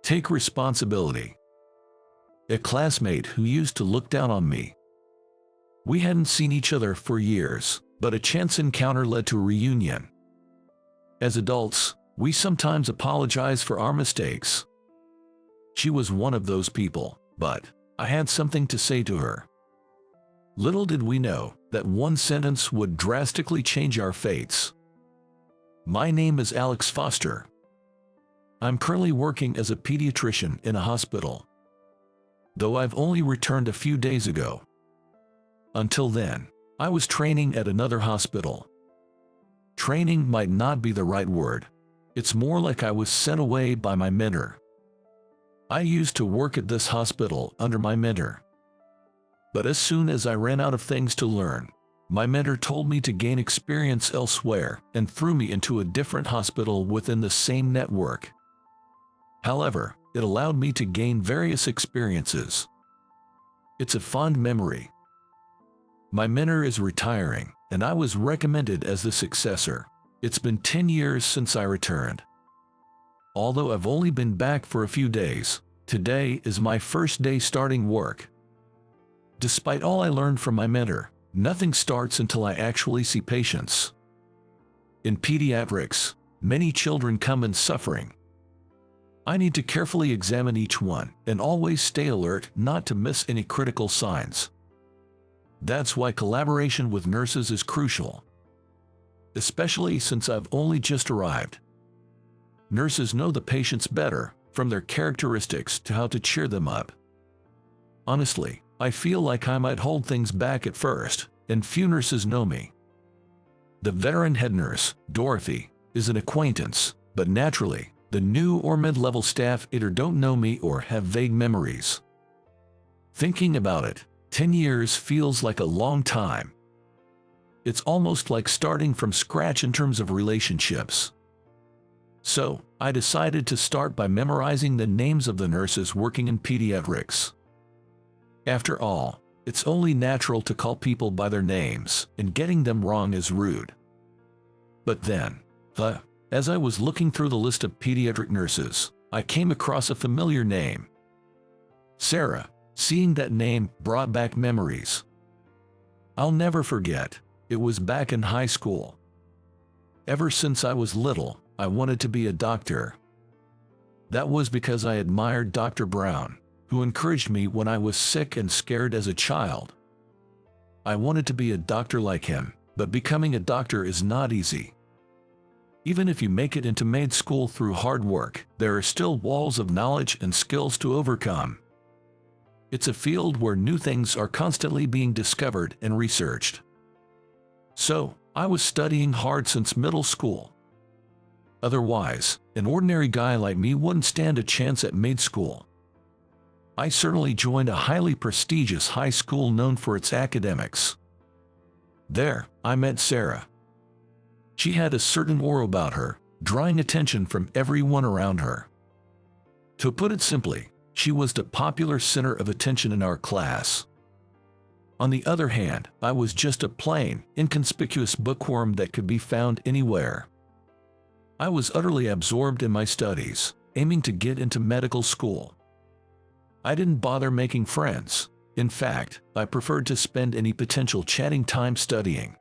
Take responsibility. A classmate who used to look down on me. We hadn't seen each other for years, but a chance encounter led to a reunion. As adults, we sometimes apologize for our mistakes. She was one of those people, but I had something to say to her. Little did we know that one sentence would drastically change our fates. My name is Alex Foster. I'm currently working as a pediatrician in a hospital, though I've only returned a few days ago. Until then, I was training at another hospital. Training might not be the right word. It's more like I was sent away by my mentor. I used to work at this hospital under my mentor. But as soon as I ran out of things to learn, my mentor told me to gain experience elsewhere and threw me into a different hospital within the same network. However, it allowed me to gain various experiences. It's a fond memory. My mentor is retiring, and I was recommended as the successor. It's been 10 years since I returned. Although I've only been back for a few days, today is my first day starting work. Despite all I learned from my mentor, nothing starts until I actually see patients. In pediatrics, many children come in suffering. I need to carefully examine each one and always stay alert not to miss any critical signs. That's why collaboration with nurses is crucial, especially since I've only just arrived. Nurses know the patients better, from their characteristics to how to cheer them up. Honestly, I feel like I might hold things back at first, and few nurses know me. The veteran head nurse, Dorothy, is an acquaintance, but naturally, the new or mid-level staff either don't know me or have vague memories. Thinking about it, 10 years feels like a long time. It's almost like starting from scratch in terms of relationships. So, I decided to start by memorizing the names of the nurses working in pediatrics. After all, it's only natural to call people by their names, and getting them wrong is rude. But then, as I was looking through the list of pediatric nurses, I came across a familiar name. Sarah. Seeing that name brought back memories. I'll never forget, it was back in high school. Ever since I was little, I wanted to be a doctor. That was because I admired Dr. Brown, who encouraged me when I was sick and scared as a child. I wanted to be a doctor like him, but becoming a doctor is not easy. Even if you make it into med school through hard work, there are still walls of knowledge and skills to overcome. It's a field where new things are constantly being discovered and researched. So, I was studying hard since middle school. Otherwise, an ordinary guy like me wouldn't stand a chance at med school. I certainly joined a highly prestigious high school known for its academics. There, I met Sarah. She had a certain aura about her, drawing attention from everyone around her. To put it simply, she was the popular center of attention in our class. On the other hand, I was just a plain, inconspicuous bookworm that could be found anywhere. I was utterly absorbed in my studies, aiming to get into medical school. I didn't bother making friends. In fact, I preferred to spend any potential chatting time studying.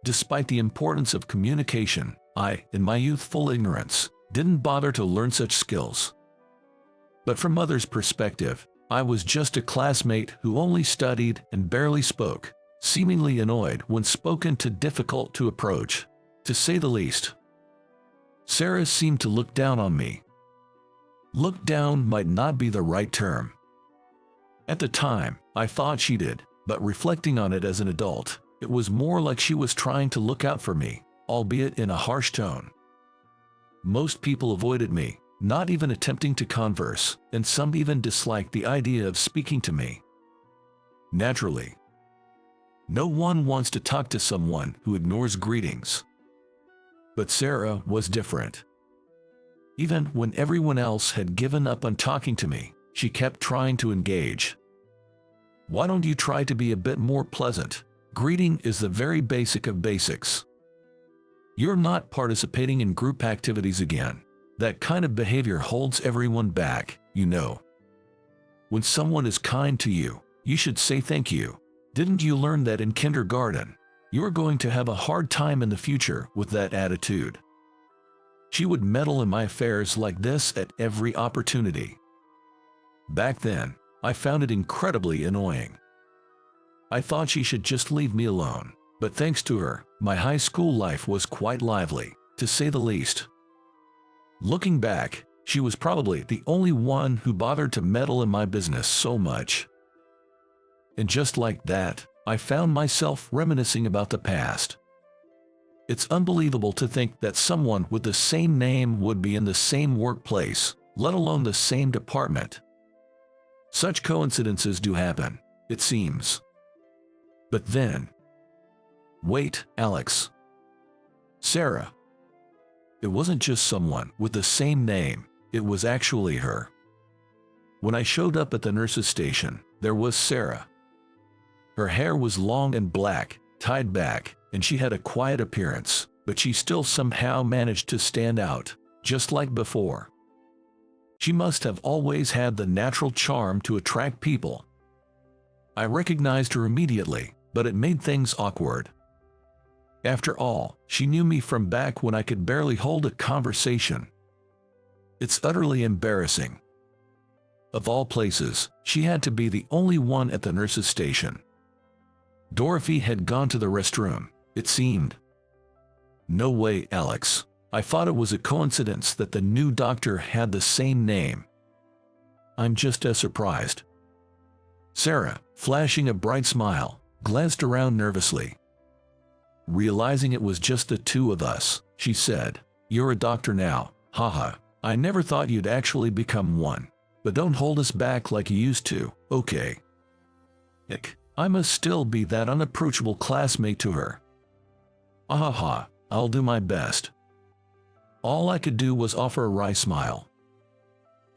Despite the importance of communication, I, in my youthful ignorance, didn't bother to learn such skills. But from others' perspective, I was just a classmate who only studied and barely spoke, seemingly annoyed when spoken to, difficult to approach, to say the least. Sarah seemed to look down on me. Look down might not be the right term. At the time, I thought she did, but reflecting on it as an adult, it was more like she was trying to look out for me, albeit in a harsh tone. Most people avoided me, not even attempting to converse, and some even disliked the idea of speaking to me. Naturally, no one wants to talk to someone who ignores greetings. But Sarah was different. Even when everyone else had given up on talking to me, she kept trying to engage. Why don't you try to be a bit more pleasant? Greeting is the very basic of basics. You're not participating in group activities again. That kind of behavior holds everyone back, you know. When someone is kind to you, you should say thank you. Didn't you learn that in kindergarten? You're going to have a hard time in the future with that attitude. She would meddle in my affairs like this at every opportunity. Back then, I found it incredibly annoying. I thought she should just leave me alone, but thanks to her, my high school life was quite lively, to say the least. Looking back, she was probably the only one who bothered to meddle in my business so much. And just like that, I found myself reminiscing about the past. It's unbelievable to think that someone with the same name would be in the same workplace, let alone the same department. Such coincidences do happen, it seems. But then... Wait, Alex. Sarah. It wasn't just someone with the same name, it was actually her. When I showed up at the nurse's station, there was Sarah. Her hair was long and black, tied back, and she had a quiet appearance, but she still somehow managed to stand out, just like before. She must have always had the natural charm to attract people. I recognized her immediately, but it made things awkward. After all, she knew me from back when I could barely hold a conversation. It's utterly embarrassing. Of all places, she had to be the only one at the nurse's station. Dorothy had gone to the restroom, it seemed. No way, Alex. I thought it was a coincidence that the new doctor had the same name. I'm just as surprised. Sarah, flashing a bright smile, glanced around nervously. Realizing it was just the two of us, she said, "You're a doctor now, haha. I never thought you'd actually become one. But don't hold us back like you used to, okay?" Ick, I must still be that unapproachable classmate to her. Ahaha, I'll do my best. All I could do was offer a wry smile.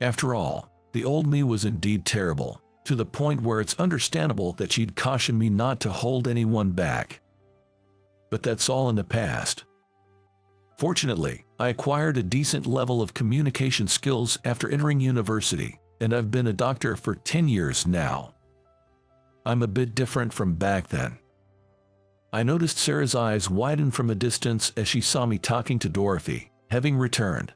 After all, the old me was indeed terrible, to the point where it's understandable that she'd caution me not to hold anyone back. But that's all in the past. Fortunately, I acquired a decent level of communication skills after entering university, and I've been a doctor for 10 years now. I'm a bit different from back then. I noticed Sarah's eyes widen from a distance as she saw me talking to Dorothy, having returned.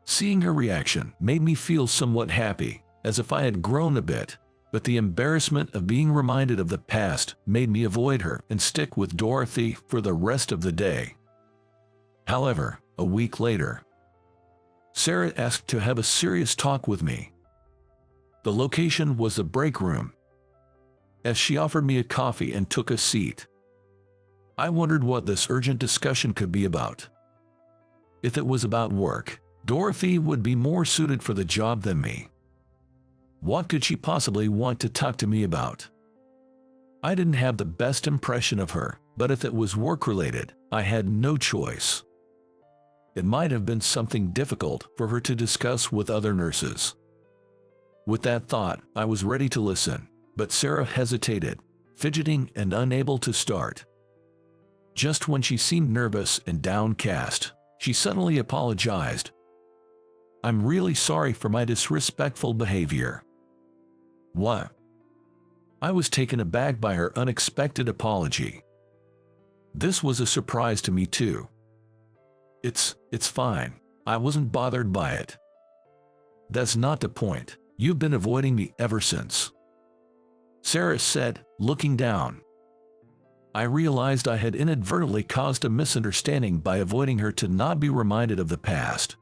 Seeing her reaction made me feel somewhat happy, as if I had grown a bit, but the embarrassment of being reminded of the past made me avoid her and stick with Dorothy for the rest of the day. However, a week later, Sarah asked to have a serious talk with me. The location was the break room, as she offered me a coffee and took a seat. I wondered what this urgent discussion could be about. If it was about work, Dorothy would be more suited for the job than me. What could she possibly want to talk to me about? I didn't have the best impression of her, but if it was work-related, I had no choice. It might have been something difficult for her to discuss with other nurses. With that thought, I was ready to listen, but Sarah hesitated, fidgeting and unable to start. Just when she seemed nervous and downcast, she suddenly apologized. "I'm really sorry for my disrespectful behavior." What? I was taken aback by her unexpected apology. This was a surprise to me too. It's fine. I wasn't bothered by it. That's not the point. You've been avoiding me ever since, Sarah said, looking down. I realized I had inadvertently caused a misunderstanding by avoiding her to not be reminded of the past.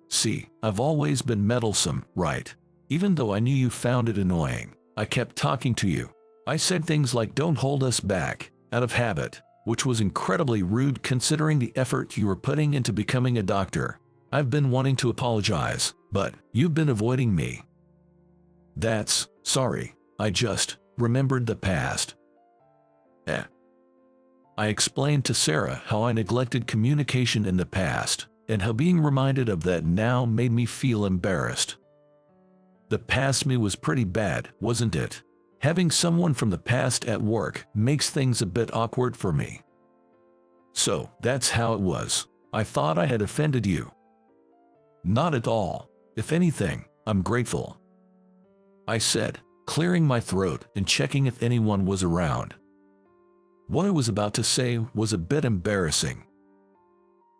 See, I've always been meddlesome, right? Even though I knew you found it annoying, I kept talking to you. I said things like "don't hold us back," out of habit, which was incredibly rude considering the effort you were putting into becoming a doctor. I've been wanting to apologize, but you've been avoiding me. Sorry, I just remembered the past. I explained to Sarah how I neglected communication in the past, and how being reminded of that now made me feel embarrassed. The past me was pretty bad, wasn't it? Having someone from the past at work makes things a bit awkward for me. So, that's how it was. I thought I had offended you. Not at all. If anything, I'm grateful, I said, clearing my throat and checking if anyone was around. What I was about to say was a bit embarrassing.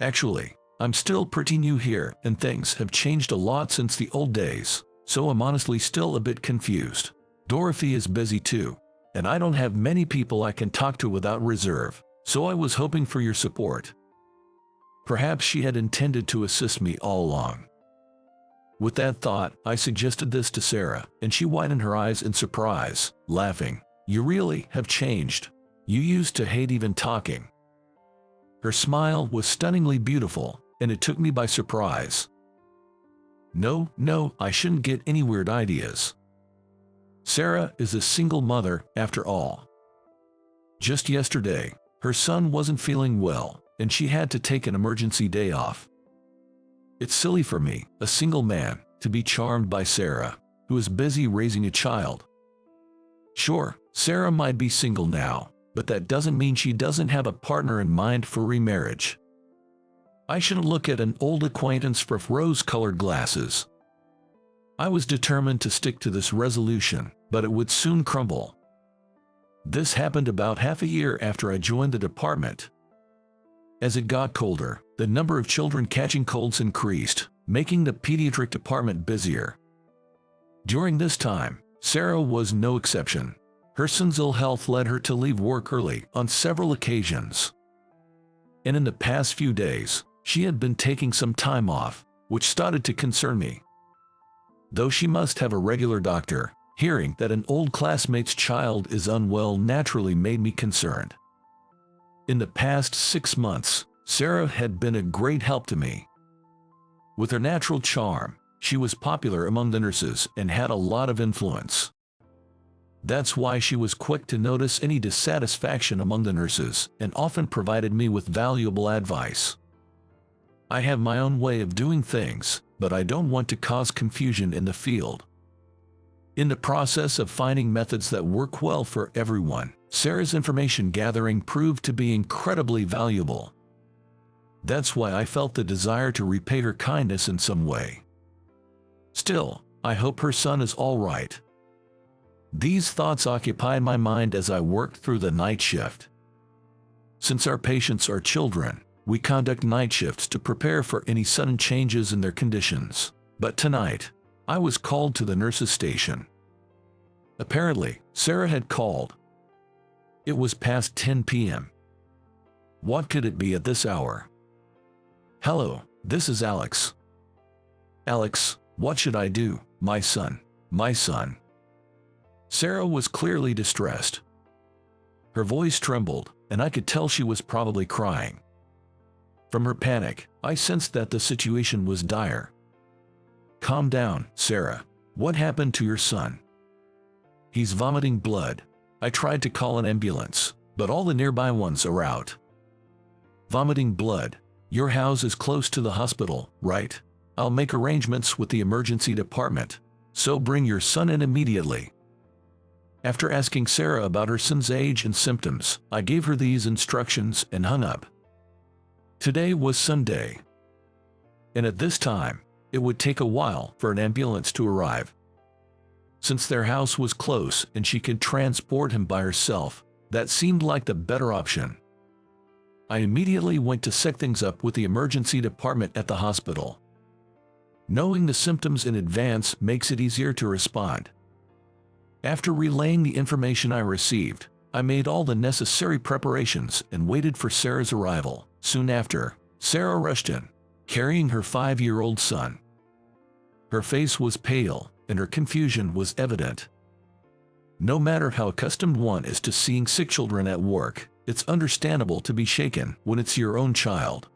Actually, I'm still pretty new here and things have changed a lot since the old days, so I'm honestly still a bit confused. Dorothy is busy too, and I don't have many people I can talk to without reserve, so I was hoping for your support. Perhaps she had intended to assist me all along. With that thought, I suggested this to Sarah, and she widened her eyes in surprise, laughing. You really have changed. You used to hate even talking. Her smile was stunningly beautiful, and it took me by surprise. No, I shouldn't get any weird ideas. Sarah is a single mother, after all. Just yesterday, her son wasn't feeling well, and she had to take an emergency day off. It's silly for me, a single man, to be charmed by Sarah, who is busy raising a child. Sure, Sarah might be single now, but that doesn't mean she doesn't have a partner in mind for remarriage. I shouldn't look at an old acquaintance with rose-colored glasses. I was determined to stick to this resolution, but it would soon crumble. This happened about half a year after I joined the department. As it got colder, the number of children catching colds increased, making the pediatric department busier. During this time, Sarah was no exception. Her son's ill health led her to leave work early on several occasions. And in the past few days, she had been taking some time off, which started to concern me. Though she must have a regular doctor, hearing that an old classmate's child is unwell naturally made me concerned. In the past 6 months, Sarah had been a great help to me. With her natural charm, she was popular among the nurses and had a lot of influence. That's why she was quick to notice any dissatisfaction among the nurses and often provided me with valuable advice. I have my own way of doing things, but I don't want to cause confusion in the field. In the process of finding methods that work well for everyone, Sarah's information gathering proved to be incredibly valuable. That's why I felt the desire to repay her kindness in some way. Still, I hope her son is all right. These thoughts occupied my mind as I worked through the night shift. Since our patients are children, we conduct night shifts to prepare for any sudden changes in their conditions. But tonight, I was called to the nurse's station. Apparently, Sarah had called. It was past 10 p.m. What could it be at this hour? Hello, this is Alex. Alex, what should I do, my son? Sarah was clearly distressed. Her voice trembled, and I could tell she was probably crying. From her panic, I sensed that the situation was dire. Calm down, Sarah. What happened to your son? He's vomiting blood. I tried to call an ambulance, but all the nearby ones are out. Vomiting blood. Your house is close to the hospital, right? I'll make arrangements with the emergency department, so bring your son in immediately. After asking Sarah about her son's age and symptoms, I gave her these instructions and hung up. Today was Sunday, and at this time, it would take a while for an ambulance to arrive. Since their house was close and she could transport him by herself, that seemed like the better option. I immediately went to set things up with the emergency department at the hospital. Knowing the symptoms in advance makes it easier to respond. After relaying the information I received, I made all the necessary preparations and waited for Sarah's arrival. Soon after, Sarah rushed in, carrying her 5-year-old son. Her face was pale, and her confusion was evident. No matter how accustomed one is to seeing sick children at work, it's understandable to be shaken when it's your own child.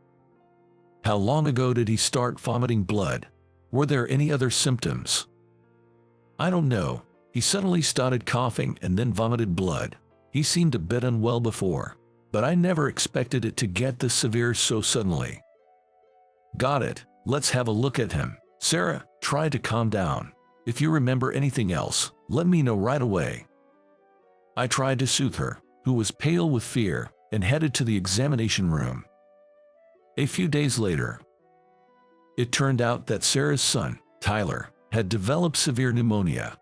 How long ago did he start vomiting blood? Were there any other symptoms? I don't know. He suddenly started coughing and then vomited blood. He seemed a bit unwell before, but I never expected it to get this severe so suddenly. Got it. Let's have a look at him. Sarah, try to calm down. If you remember anything else, let me know right away. I tried to soothe her, who was pale with fear, and headed to the examination room. A few days later, It turned out that Sarah's son, Tyler, had developed severe pneumonia.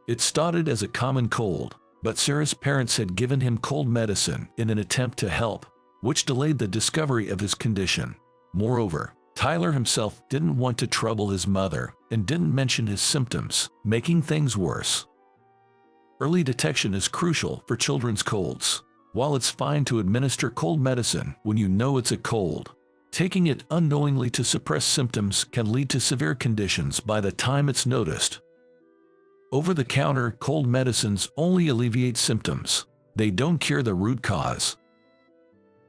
It started as a common cold, but Sarah's parents had given him cold medicine in an attempt to help, which delayed the discovery of his condition. Moreover, Tyler himself didn't want to trouble his mother and didn't mention his symptoms, making things worse. Early detection is crucial for children's colds. While it's fine to administer cold medicine when you know it's a cold, taking it unknowingly to suppress symptoms can lead to severe conditions by the time it's noticed. Over-the-counter cold medicines only alleviate symptoms. They don't cure the root cause.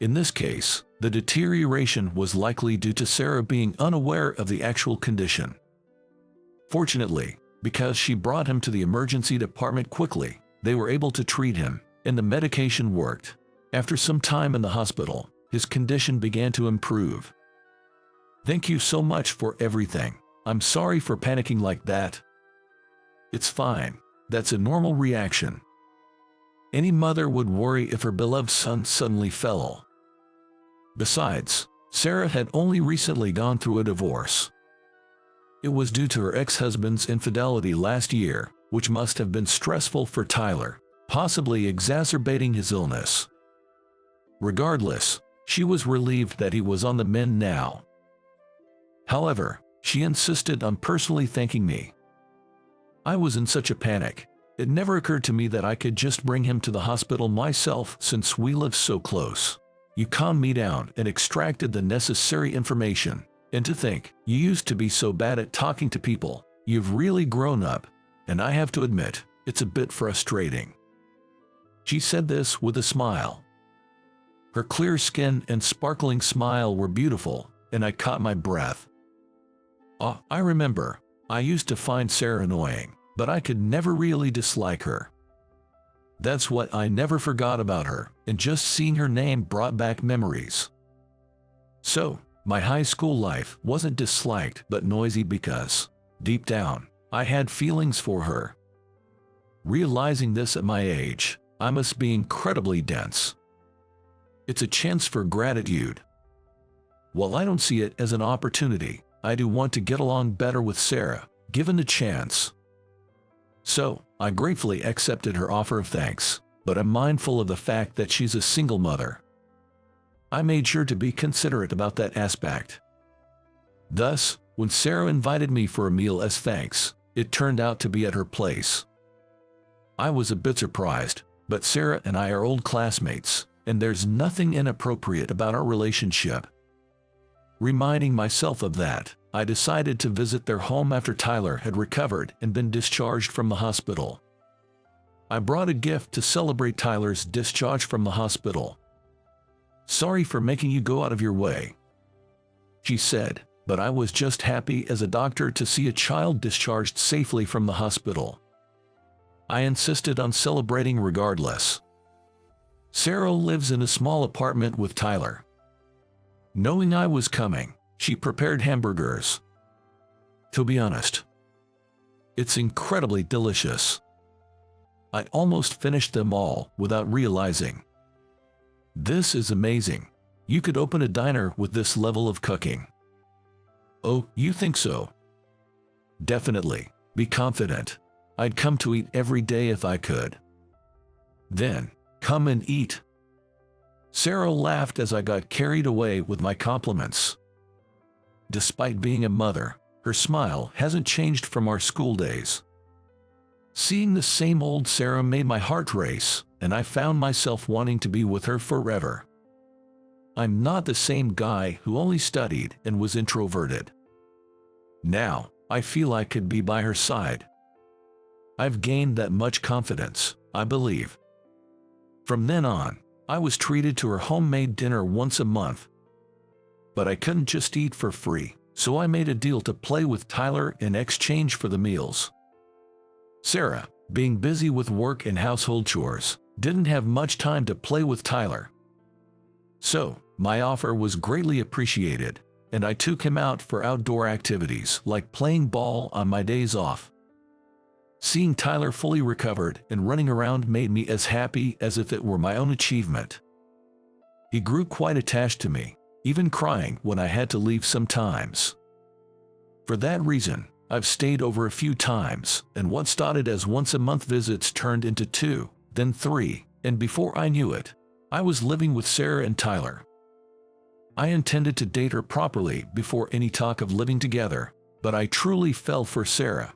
In this case, the deterioration was likely due to Sarah being unaware of the actual condition. Fortunately, because she brought him to the emergency department quickly, they were able to treat him, and the medication worked. After some time in the hospital, his condition began to improve. "Thank you so much for everything. I'm sorry for panicking like that." "It's fine. That's a normal reaction. Any mother would worry if her beloved son suddenly fell." Besides, Sarah had only recently gone through a divorce. It was due to her ex-husband's infidelity last year, which must have been stressful for Tyler, possibly exacerbating his illness. Regardless, she was relieved that he was on the mend now. However, she insisted on personally thanking me. I was in such a panic. It never occurred to me that I could just bring him to the hospital myself since we live so close. You calmed me down and extracted the necessary information. And to think, you used to be so bad at talking to people. You've really grown up. And I have to admit, it's a bit frustrating. She said this with a smile. Her clear skin and sparkling smile were beautiful, and I caught my breath. I remember, I used to find Sarah annoying, but I could never really dislike her. That's what I never forgot about her, and just seeing her name brought back memories. So, my high school life wasn't disliked but noisy because, deep down, I had feelings for her. Realizing this at my age, I must be incredibly dense. It's a chance for gratitude. While I don't see it as an opportunity, I do want to get along better with Sarah, given the chance. So, I gratefully accepted her offer of thanks, but I'm mindful of the fact that she's a single mother. I made sure to be considerate about that aspect. Thus, when Sarah invited me for a meal as thanks, it turned out to be at her place. I was a bit surprised, but Sarah and I are old classmates, and there's nothing inappropriate about our relationship. Reminding myself of that, I decided to visit their home after Tyler had recovered and been discharged from the hospital. I brought a gift to celebrate Tyler's discharge from the hospital. "Sorry for making you go out of your way," she said, but I was just happy as a doctor to see a child discharged safely from the hospital. I insisted on celebrating regardless. Sarah lives in a small apartment with Tyler. Knowing I was coming, she prepared hamburgers. To be honest, it's incredibly delicious. I almost finished them all without realizing. This is amazing. You could open a diner with this level of cooking. Oh, you think so? Definitely. Be confident. I'd come to eat every day if I could. Then, come and eat. Sarah laughed as I got carried away with my compliments. Despite being a mother, her smile hasn't changed from our school days. Seeing the same old Sarah made my heart race, and I found myself wanting to be with her forever. I'm not the same guy who only studied and was introverted. Now, I feel I could be by her side. I've gained that much confidence, I believe. From then on, I was treated to her homemade dinner once a month. But I couldn't just eat for free, so I made a deal to play with Tyler in exchange for the meals. Sarah, being busy with work and household chores, didn't have much time to play with Tyler. So, my offer was greatly appreciated, and I took him out for outdoor activities like playing ball on my days off. Seeing Tyler fully recovered and running around made me as happy as if it were my own achievement. He grew quite attached to me, even crying when I had to leave sometimes. For that reason, I've stayed over a few times, and what started as once-a-month visits turned into 2, then 3, and before I knew it, I was living with Sarah and Tyler. I intended to date her properly before any talk of living together, but I truly fell for Sarah.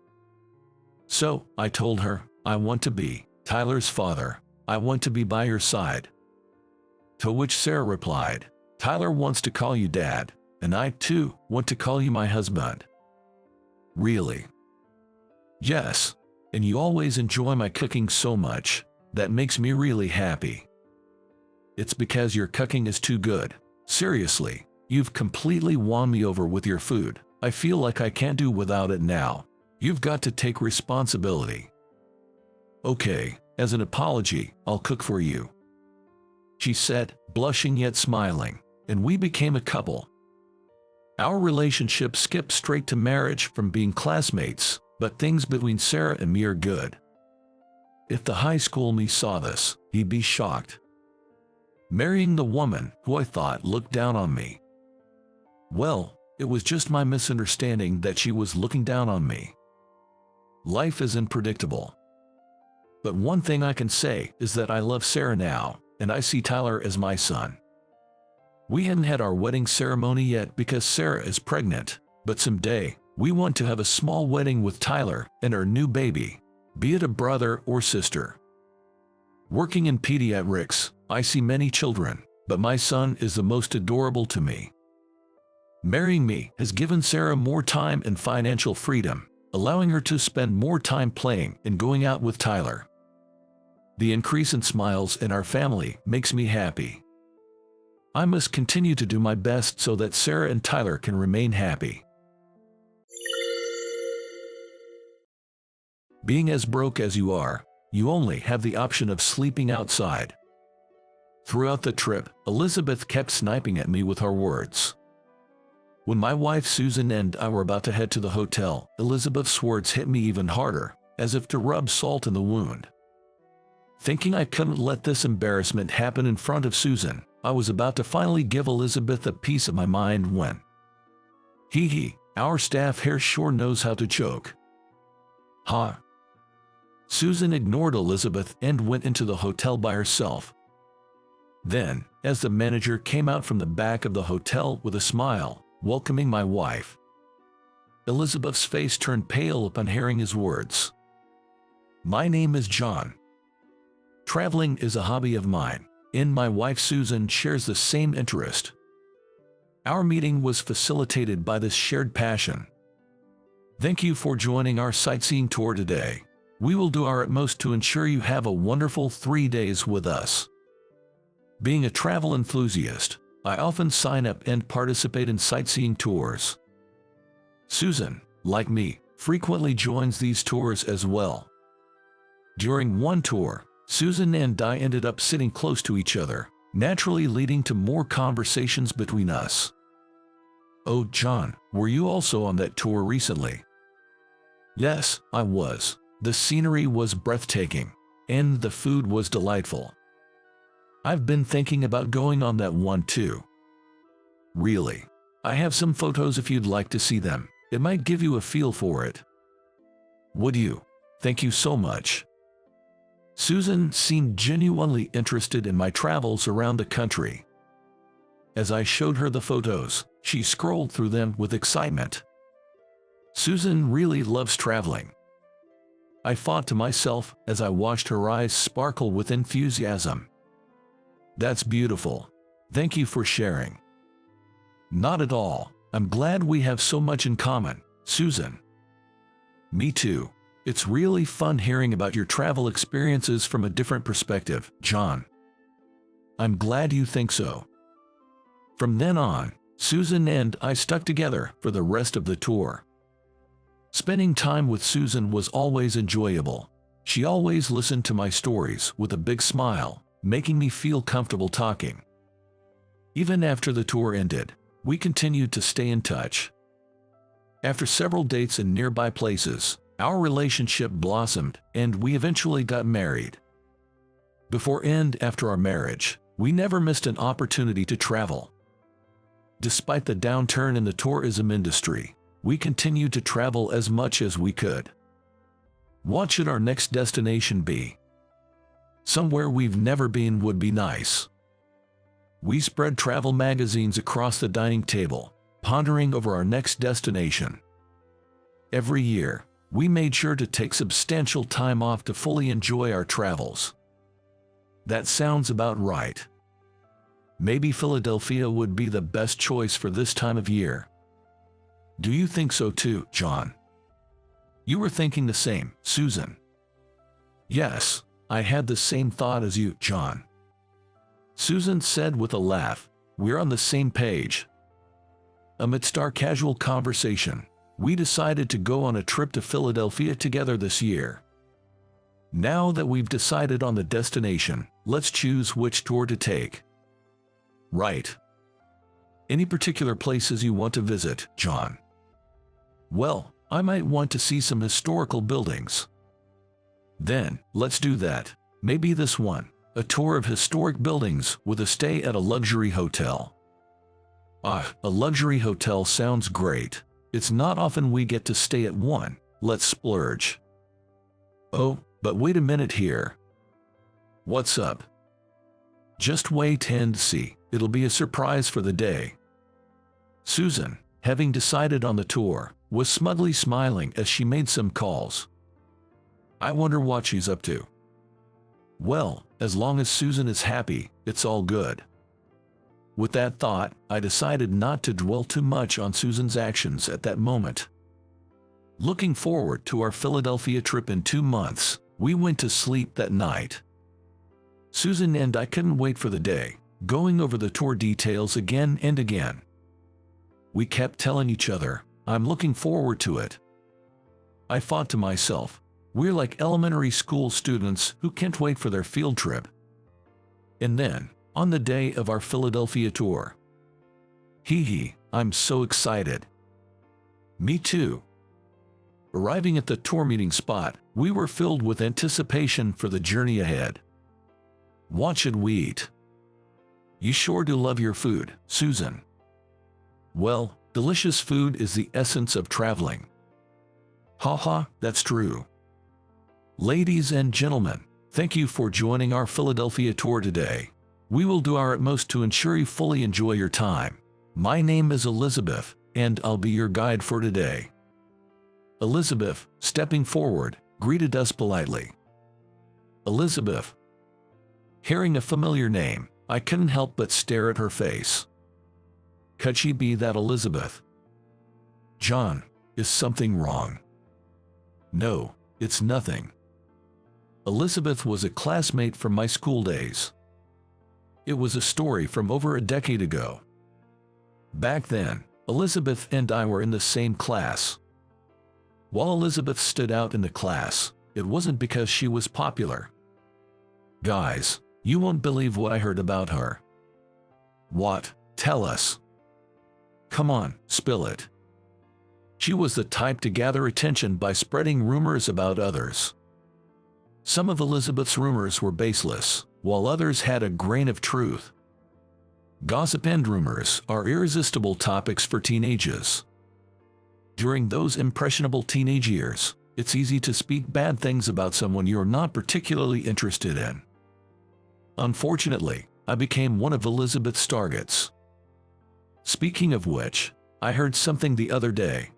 So, I told her, I want to be Tyler's father. I want to be by your side. To which Sarah replied, Tyler wants to call you dad, and I too want to call you my husband. Really? Yes, and you always enjoy my cooking so much. That makes me really happy. It's because your cooking is too good. Seriously, you've completely won me over with your food. I feel like I can't do without it now. You've got to take responsibility. Okay, as an apology, I'll cook for you, she said, blushing yet smiling, and we became a couple. Our relationship skipped straight to marriage from being classmates, but things between Sarah and me are good. If the high school me saw this, he'd be shocked. Marrying the woman who I thought looked down on me. Well, it was just my misunderstanding that she was looking down on me. Life is unpredictable. But one thing I can say is that I love Sarah now, and I see Tyler as my son. We hadn't had our wedding ceremony yet because Sarah is pregnant, but someday, we want to have a small wedding with Tyler and our new baby, be it a brother or sister. Working in pediatrics, I see many children, but my son is the most adorable to me. Marrying me has given Sarah more time and financial freedom, allowing her to spend more time playing and going out with Tyler. The increase in smiles in our family makes me happy. I must continue to do my best so that Sarah and Tyler can remain happy. Being as broke as you are, you only have the option of sleeping outside. Throughout the trip, Elizabeth kept sniping at me with her words. When my wife Susan and I were about to head to the hotel, Elizabeth's words hit me even harder, as if to rub salt in the wound. Thinking I couldn't let this embarrassment happen in front of Susan, I was about to finally give Elizabeth a piece of my mind when, our staff here sure knows how to choke. Huh? Susan ignored Elizabeth and went into the hotel by herself. Then, as the manager came out from the back of the hotel with a smile, welcoming my wife, Elizabeth's face turned pale upon hearing his words. My name is John. Traveling is a hobby of mine, and my wife Susan shares the same interest. Our meeting was facilitated by this shared passion. Thank you for joining our sightseeing tour today. We will do our utmost to ensure you have a wonderful 3 days with us. Being a travel enthusiast, I often sign up and participate in sightseeing tours. Susan, like me, frequently joins these tours as well. During one tour, Susan and I ended up sitting close to each other, naturally leading to more conversations between us. Oh, John, were you also on that tour recently? Yes, I was. The scenery was breathtaking, and the food was delightful. I've been thinking about going on that one too. Really? I have some photos if you'd like to see them. It might give you a feel for it. Would you? Thank you so much. Susan seemed genuinely interested in my travels around the country. As I showed her the photos, she scrolled through them with excitement. Susan really loves traveling. I thought to myself as I watched her eyes sparkle with enthusiasm. That's beautiful. Thank you for sharing. Not at all. I'm glad we have so much in common, Susan. Me too. It's really fun hearing about your travel experiences from a different perspective, John. I'm glad you think so. From then on, Susan and I stuck together for the rest of the tour. Spending time with Susan was always enjoyable. She always listened to my stories with a big smile, making me feel comfortable talking. Even after the tour ended, we continued to stay in touch. After several dates in nearby places, our relationship blossomed and we eventually got married. Before and after our marriage, we never missed an opportunity to travel. Despite the downturn in the tourism industry, we continued to travel as much as we could. What should our next destination be? Somewhere we've never been would be nice. We spread travel magazines across the dining table, pondering over our next destination. Every year, we made sure to take substantial time off to fully enjoy our travels. That sounds about right. Maybe Philadelphia would be the best choice for this time of year. Do you think so too, John? You were thinking the same, Susan. Yes, I had the same thought as you, John. Susan said with a laugh. We're on the same page. Amidst our casual conversation, we decided to go on a trip to Philadelphia together this year. Now that we've decided on the destination, let's choose which tour to take. Right. Any particular places you want to visit, John? Well, I might want to see some historical buildings. Then, let's do that. Maybe this one, a tour of historic buildings with a stay at a luxury hotel. A luxury hotel sounds great. It's not often we get to stay at one. Let's splurge. Oh, but wait a minute here. What's up? Just wait and see. It'll be a surprise for the day. Susan, having decided on the tour, was smugly smiling as she made some calls. I wonder what she's up to. Well, as long as Susan is happy, it's all good. With that thought, I decided not to dwell too much on Susan's actions at that moment. Looking forward to our Philadelphia trip in 2 months, we went to sleep that night. Susan and I couldn't wait for the day, going over the tour details again and again. We kept telling each other, I'm looking forward to it. I thought to myself, we're like elementary school students who can't wait for their field trip. And then, on the day of our Philadelphia tour, I'm so excited. Me too. Arriving at the tour meeting spot, we were filled with anticipation for the journey ahead. What should we eat? You sure do love your food, Susan. Well, delicious food is the essence of traveling. Haha, that's true. Ladies and gentlemen, thank you for joining our Philadelphia tour today. We will do our utmost to ensure you fully enjoy your time. My name is Elizabeth, and I'll be your guide for today. Elizabeth, stepping forward, greeted us politely. Elizabeth. Hearing a familiar name, I couldn't help but stare at her face. Could she be that Elizabeth? John, is something wrong? No, it's nothing. Elizabeth was a classmate from my school days. It was a story from over a decade ago. Back then, Elizabeth and I were in the same class. While Elizabeth stood out in the class, it wasn't because she was popular. Guys, you won't believe what I heard about her. What? Tell us. Come on, spill it. She was the type to gather attention by spreading rumors about others. Some of Elizabeth's rumors were baseless, while others had a grain of truth. Gossip and rumors are irresistible topics for teenagers. During those impressionable teenage years, it's easy to speak bad things about someone you're not particularly interested in. Unfortunately, I became one of Elizabeth's targets. Speaking of which, I heard something the other day.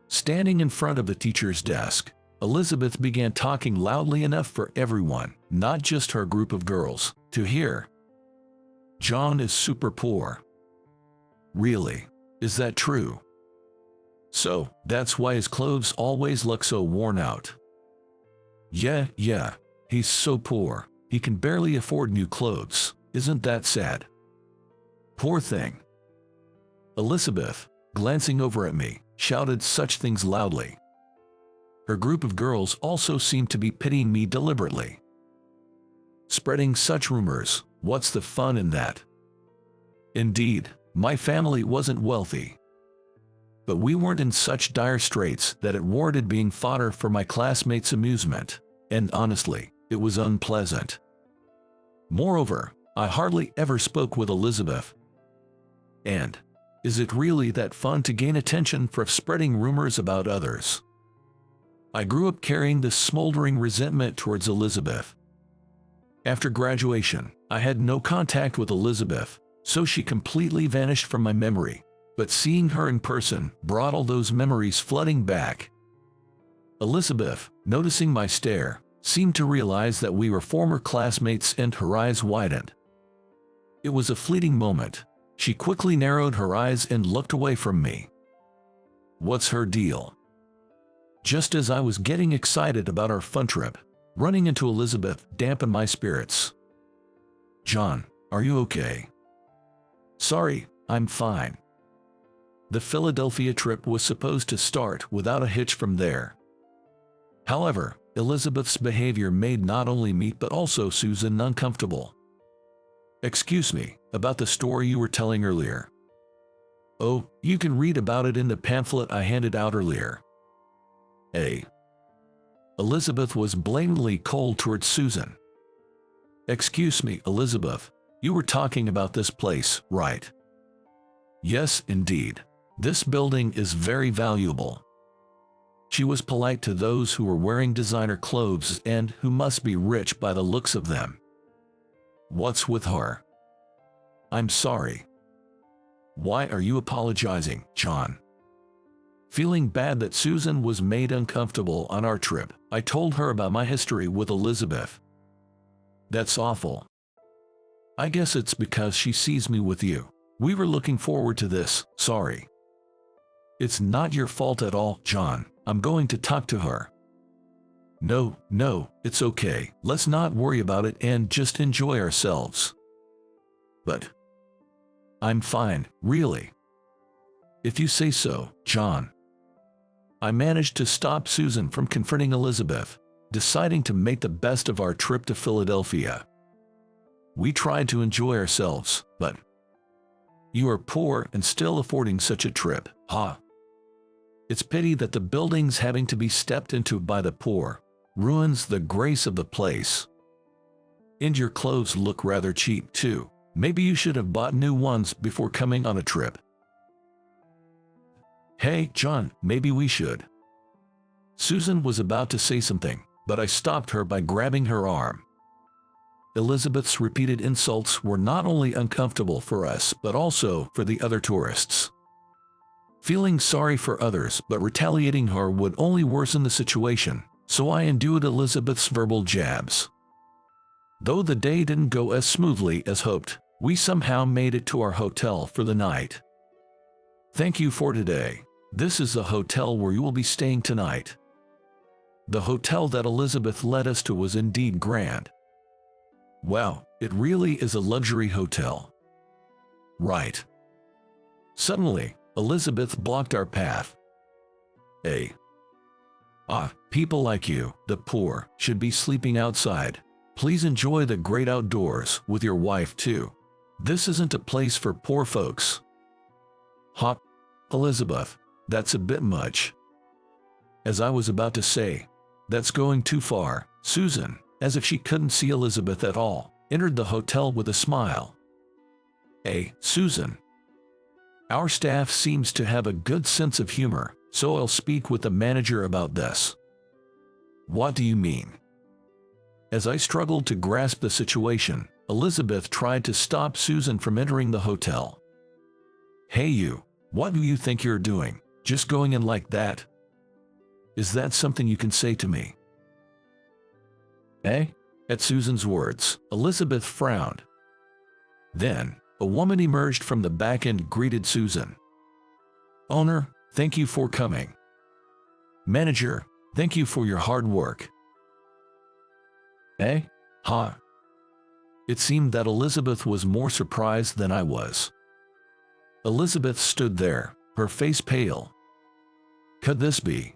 Standing in front of the teacher's desk, Elizabeth began talking loudly enough for everyone, not just her group of girls, to hear. John is super poor. Really? Is that true? So, that's why his clothes always look so worn out. Yeah, he's so poor, he can barely afford new clothes. Isn't that sad? Poor thing. Elizabeth, glancing over at me, shouted such things loudly. Her group of girls also seemed to be pitying me deliberately. Spreading such rumors, what's the fun in that? Indeed, my family wasn't wealthy. But we weren't in such dire straits that it warranted being fodder for my classmates' amusement, and honestly, it was unpleasant. Moreover, I hardly ever spoke with Elizabeth. And is it really that fun to gain attention for spreading rumors about others? I grew up carrying this smoldering resentment towards Elizabeth. After graduation, I had no contact with Elizabeth, so she completely vanished from my memory. But seeing her in person brought all those memories flooding back. Elizabeth, noticing my stare, seemed to realize that we were former classmates, and her eyes widened. It was a fleeting moment. She quickly narrowed her eyes and looked away from me. What's her deal? Just as I was getting excited about our fun trip, running into Elizabeth dampened my spirits. John, are you okay? Sorry, I'm fine. The Philadelphia trip was supposed to start without a hitch from there. However, Elizabeth's behavior made not only me but also Susan uncomfortable. Excuse me, about the story you were telling earlier. Oh, you can read about it in the pamphlet I handed out earlier. Elizabeth was blatantly cold towards Susan. Excuse me, Elizabeth, you were talking about this place, right? Yes, indeed. This building is very valuable. She was polite to those who were wearing designer clothes and who must be rich by the looks of them. What's with her? I'm sorry. Why are you apologizing, John? Feeling bad that Susan was made uncomfortable on our trip, I told her about my history with Elizabeth. That's awful. I guess it's because she sees me with you. We were looking forward to this, sorry. It's not your fault at all, John. I'm going to talk to her. No, it's okay. Let's not worry about it and just enjoy ourselves. But I'm fine, really. If you say so, John. I managed to stop Susan from confronting Elizabeth, deciding to make the best of our trip to Philadelphia. We tried to enjoy ourselves, but you are poor and still affording such a trip, huh? It's pity that the buildings having to be stepped into by the poor ruins the grace of the place. And your clothes look rather cheap too. Maybe you should have bought new ones before coming on a trip. Hey, John, maybe we should. Susan was about to say something, but I stopped her by grabbing her arm. Elizabeth's repeated insults were not only uncomfortable for us but also for the other tourists. Feeling sorry for others but retaliating her would only worsen the situation, so I endured Elizabeth's verbal jabs. Though the day didn't go as smoothly as hoped, we somehow made it to our hotel for the night. Thank you for today. This is the hotel where you will be staying tonight. The hotel that Elizabeth led us to was indeed grand. Wow, it really is a luxury hotel. Right. Suddenly, Elizabeth blocked our path. People like you, the poor, should be sleeping outside. Please enjoy the great outdoors with your wife too. This isn't a place for poor folks. Elizabeth, that's a bit much. As I was about to say, that's going too far, Susan, as if she couldn't see Elizabeth at all, entered the hotel with a smile. Susan. Our staff seems to have a good sense of humor, so I'll speak with the manager about this. What do you mean? As I struggled to grasp the situation, Elizabeth tried to stop Susan from entering the hotel. Hey you, what do you think you're doing? Just going in like that? Is that something you can say to me? At Susan's words, Elizabeth frowned. Then, a woman emerged from the back and greeted Susan. Owner, thank you for coming. Manager, thank you for your hard work. It seemed that Elizabeth was more surprised than I was. Elizabeth stood there, her face pale. Could this be?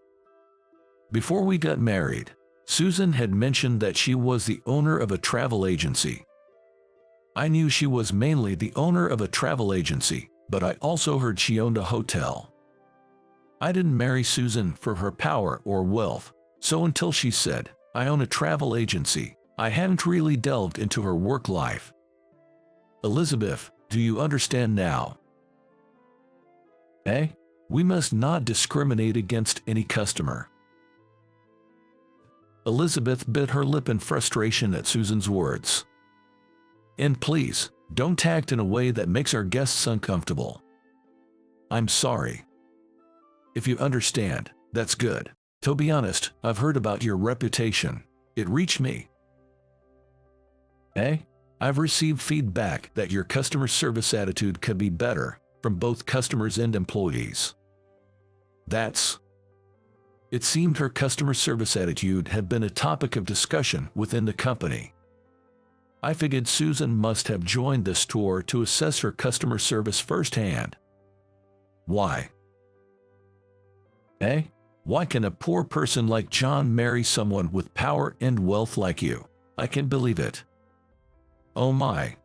Before we got married, Susan had mentioned that she was the owner of a travel agency. I knew she was mainly the owner of a travel agency, but I also heard she owned a hotel. I didn't marry Susan for her power or wealth, so until she said, I own a travel agency, I hadn't really delved into her work life. Elizabeth, do you understand now? Eh? We must not discriminate against any customer. Elizabeth bit her lip in frustration at Susan's words. And please, don't act in a way that makes our guests uncomfortable. I'm sorry. If you understand, that's good. To be honest, I've heard about your reputation. It reached me. I've received feedback that your customer service attitude could be better from both customers and employees. It seemed her customer service attitude had been a topic of discussion within the company. I figured Susan must have joined this tour to assess her customer service firsthand. Why? Why can a poor person like John marry someone with power and wealth like you? I can't believe it. Oh my.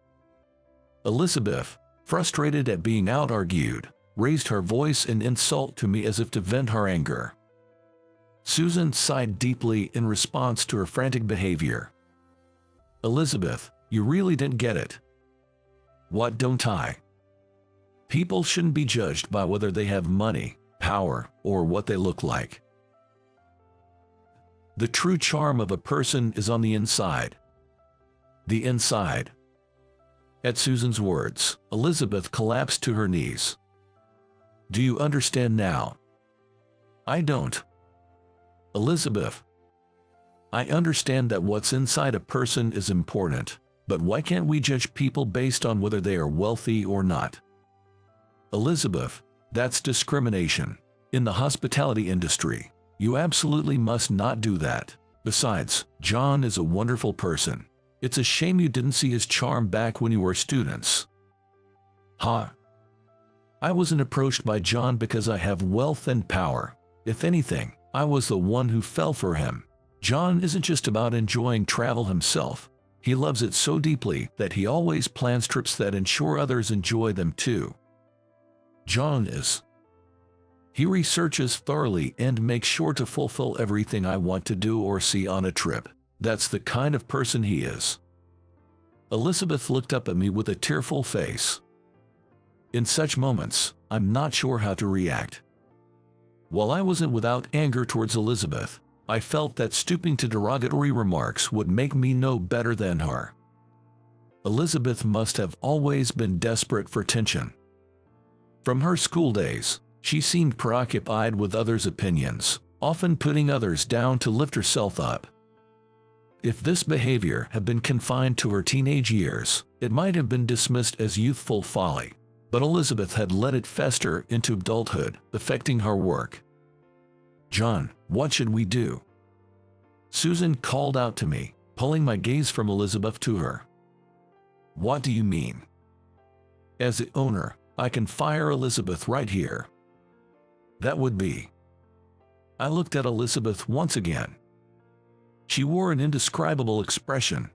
Elizabeth, frustrated at being out-argued, raised her voice in insult to me as if to vent her anger. Susan sighed deeply in response to her frantic behavior. Elizabeth, you really didn't get it. What don't I? People shouldn't be judged by whether they have money, power, or what they look like. The true charm of a person is on the inside. The inside. At Susan's words, Elizabeth collapsed to her knees. Do you understand now? I don't. Elizabeth, I understand that what's inside a person is important, but why can't we judge people based on whether they are wealthy or not? Elizabeth, that's discrimination. In the hospitality industry, you absolutely must not do that. Besides, John is a wonderful person. It's a shame you didn't see his charm back when you were students. I wasn't approached by John because I have wealth and power. If anything, I was the one who fell for him. John isn't just about enjoying travel himself. He loves it so deeply that he always plans trips that ensure others enjoy them too. John is. He researches thoroughly and makes sure to fulfill everything I want to do or see on a trip. That's the kind of person he is. Elizabeth looked up at me with a tearful face. In such moments, I'm not sure how to react. While I wasn't without anger towards Elizabeth, I felt that stooping to derogatory remarks would make me no better than her. Elizabeth must have always been desperate for attention. From her school days, she seemed preoccupied with others' opinions, often putting others down to lift herself up. If this behavior had been confined to her teenage years, it might have been dismissed as youthful folly, but Elizabeth had let it fester into adulthood, affecting her work. John, what should we do? Susan called out to me, pulling my gaze from Elizabeth to her. What do you mean? As the owner, I can fire Elizabeth right here. That would be. I looked at Elizabeth once again. She wore an indescribable expression.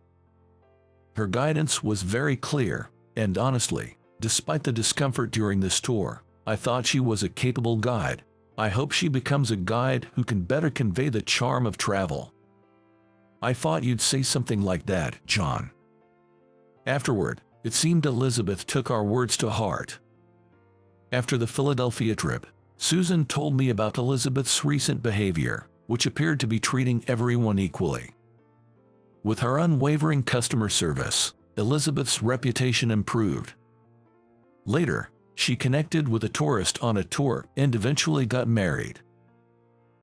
Her guidance was very clear, and honestly, despite the discomfort during this tour, I thought she was a capable guide. I hope she becomes a guide who can better convey the charm of travel. I thought you'd say something like that, John. Afterward, it seemed Elizabeth took our words to heart. After the Philadelphia trip, Susan told me about Elizabeth's recent behavior, which appeared to be treating everyone equally. With her unwavering customer service, Elizabeth's reputation improved. Later, she connected with a tourist on a tour and eventually got married.